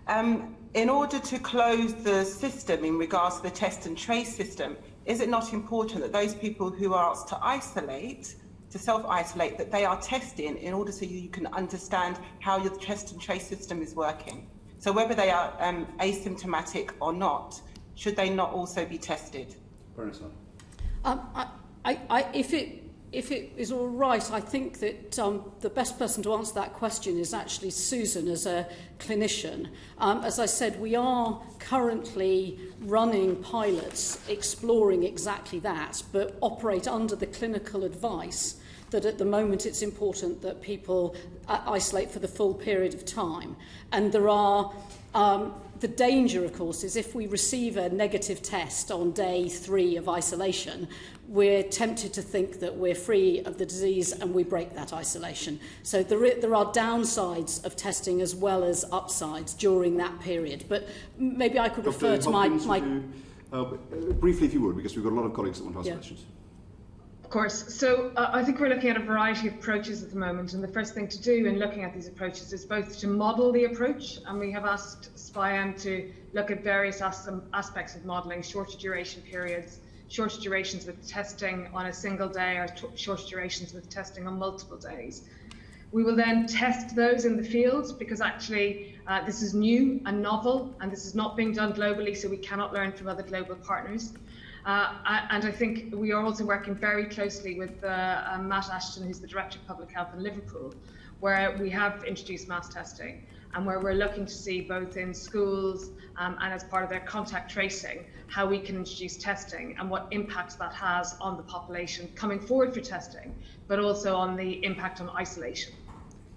In order to close the system in regards to the test and trace system, is it not important that those people who are asked to isolate, to self-isolate, that they are testing in order so you can understand how your test and trace system is working? So whether they are asymptomatic or not, should they not also be tested? Baroness Harding. If it is all right, I think that the best person to answer that question is actually Susan as a clinician. As I said, we are currently running pilots exploring exactly that, but operate under the clinical advice that at the moment it's important that people isolate for the full period of time. And there are the danger, of course, is if we receive a negative test on day 3 of isolation, we're tempted to think that we're free of the disease and we break that isolation. So there are downsides of testing as well as upsides during that period. But maybe I could refer to my... briefly, if you would, because we've got a lot of colleagues that want to ask questions. Of course. So I think we're looking at a variety of approaches at the moment, and the first thing to do in looking at these approaches is both to model the approach, and we have asked SPIAM to look at various aspects of modelling: shorter duration periods, shorter durations with testing on a single day, or shorter durations with testing on multiple days. We will then test those in the field, because actually this is new and novel, and this is not being done globally, so we cannot learn from other global partners. And I think we are also working very closely with Matt Ashton, who's the Director of Public Health in Liverpool, where we have introduced mass testing, and where we're looking to see both in schools and as part of their contact tracing, how we can introduce testing and what impacts that has on the population coming forward for testing, but also on the impact on isolation.